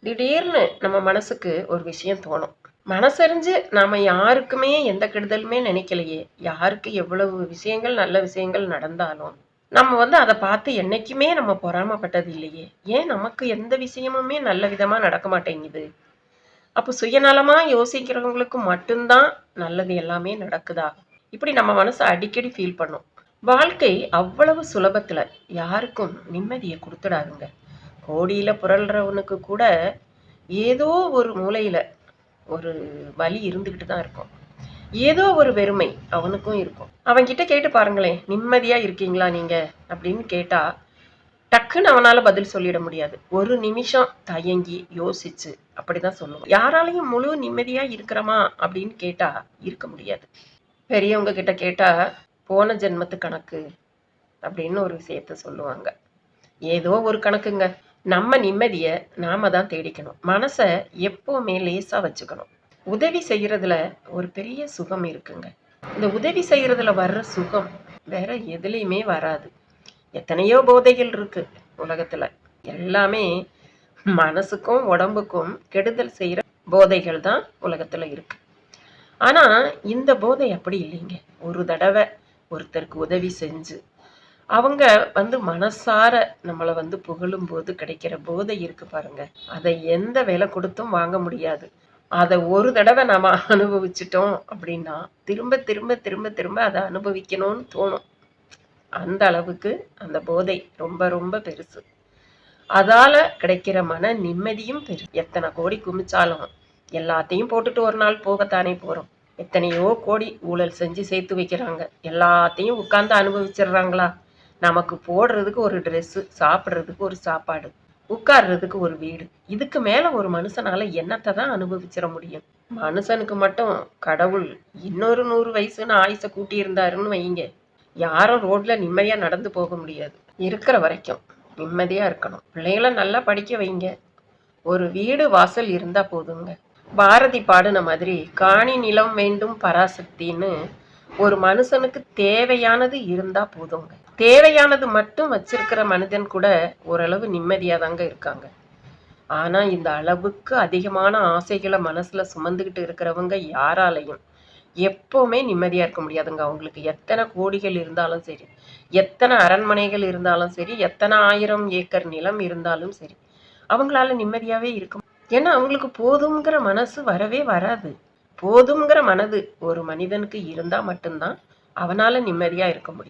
திடீர்னு நம்ம மனசுக்கு ஒரு விஷயம் தோணும். மனசறிஞ்சு நாம யாருக்குமே எந்த கெடுதலுமே நினைக்கலையே. யாருக்கு எவ்வளவு விஷயங்கள், நல்ல விஷயங்கள் நடந்தாலும், நம்ம அத பார்த்து என்னைக்குமே நம்ம பொறாமப்பட்டது இல்லையே. ஏன் நமக்கு எந்த விஷயமுமே நல்ல விதமா நடக்க மாட்டேங்குது? அப்ப சுயநலமா யோசிக்கிறவங்களுக்கு மட்டும் தான் நல்லது எல்லாமே நடக்குதா? இப்படி நம்ம மனசு அடிக்கடி ஃபீல் பண்ணும். வாழ்க்கை அவ்வளவு சுலபத்துல யாருக்கும் நிம்மதிய குடுத்துடாதுங்க. கோடியில புரள்றவனுக்கு கூட ஏதோ ஒரு மூலையில ஒரு வலி இருந்துகிட்டு தான் இருக்கும். ஏதோ ஒரு வெறுமை அவனுக்கும் இருக்கும். அவன்கிட்ட கேட்டு பாருங்களேன், "நிம்மதியா இருக்கீங்களா நீங்க?" அப்படின்னு கேட்டா, டக்குன்னு அவனால பதில் சொல்லிட முடியாது. ஒரு நிமிஷம் தயங்கி, யோசிச்சு அப்படிதான் சொல்லுவான். யாராலயும் முழு நிம்மதியா இருக்கிறோமா அப்படின்னு கேட்டா, இருக்க முடியாது. பெரியவங்க கிட்ட கேட்டா, "போன ஜென்மத்து கணக்கு" அப்படின்னு ஒரு விஷயத்த சொல்லுவாங்க. ஏதோ ஒரு கணக்குங்க. நம்ம நிம்மதிய நாம தான் தேடிக்கணும். மனச எப்பவுமே லேசா வச்சுக்கணும். உதவி செய்யறதுல ஒரு பெரிய சுகம் இருக்குங்க. இந்த உதவி செய்யறதுல வர்ற சுகம் வேற எதுலயுமே வராது. எத்தனையோ போதைகள் இருக்கு உலகத்துல. எல்லாமே மனசுக்கும் உடம்புக்கும் கெடுதல் செய்யற போதைகள் தான் உலகத்துல இருக்கு. ஆனா இந்த போதை அப்படி இல்லைங்க. ஒரு தடவை ஒருத்தருக்கு உதவி செஞ்சு அவங்க மனசார நம்மள புகழும்போது கிடைக்கிற போதை இருக்கு பாருங்க. அதை எந்த விலை கொடுத்தும் வாங்க முடியாது. அத ஒரு தடவை நாம அனுபவிச்சுட்டோம் அப்படின்னா, திரும்ப திரும்ப திரும்ப திரும்ப அத அனுபவிக்கணும்னு தோணும். அந்த அளவுக்கு அந்த போதை ரொம்ப ரொம்ப பெருசு. அதால கிடைக்கிற மன நிம்மதியும் பெருசு. எத்தனை கோடி குமிச்சாலும் எல்லாத்தையும் போட்டுட்டு ஒரு நாள் போகத்தானே போறோம். எத்தனையோ கோடி ஊழல் செஞ்சு சேர்த்து வைக்கிறாங்க. எல்லாத்தையும் உட்கார்ந்து அனுபவிச்சிடுறாங்களா? நமக்கு போடுறதுக்கு ஒரு ட்ரெஸ்ஸு, சாப்பிடுறதுக்கு ஒரு சாப்பாடு, உட்கார்றதுக்கு ஒரு வீடு. இதுக்கு மேல ஒரு மனுஷனால என்னத்த தான் அனுபவிச்சிட முடியும்? மனுஷனுக்கு மட்டும் கடவுள் இன்னொரு 100 வயசுன்னு ஆயுச கூட்டி இருந்தாருன்னு வைங்க, யாரும் ரோட்ல நிம்மதியா நடந்து போக முடியாது. இருக்கிற வரைக்கும் நிம்மதியா இருக்கணும். பிள்ளைகள நல்லா படிக்க வைங்க. ஒரு வீடு வாசல் இருந்தா போதுங்க. பாரதி பாடுன மாதிரி காணி நிலம் வேண்டும் பராசக்தின்னு ஒரு மனுஷனுக்கு தேவையானது இருந்தா போதுங்க. தேவையானது மட்டும் வச்சிருக்கிற மனிதன் கூட ஓரளவு நிம்மதியா தாங்க இருக்காங்க. ஆனா இந்த அளவுக்கு அதிகமான ஆசைகளை மனசுல சுமந்துகிட்டு இருக்கிறவங்க யாராலையும் எப்பவுமே நிம்மதியா இருக்க முடியாதுங்க. அவங்களுக்கு எத்தனை கோடிகள் இருந்தாலும் சரி, எத்தனை அரண்மனைகள் இருந்தாலும் சரி, எத்தனை 1000 ஏக்கர் நிலம் இருந்தாலும் சரி, அவங்களால நிம்மதியாவே இருக்க ஏன்னா அவங்களுக்கு போதுங்கிற மனசு வரவே வராது. போதுங்கிற மனது ஒரு மனிதனுக்கு இருந்தா மட்டும்தான் அவனால நிம்மதியா இருக்க முடியும்.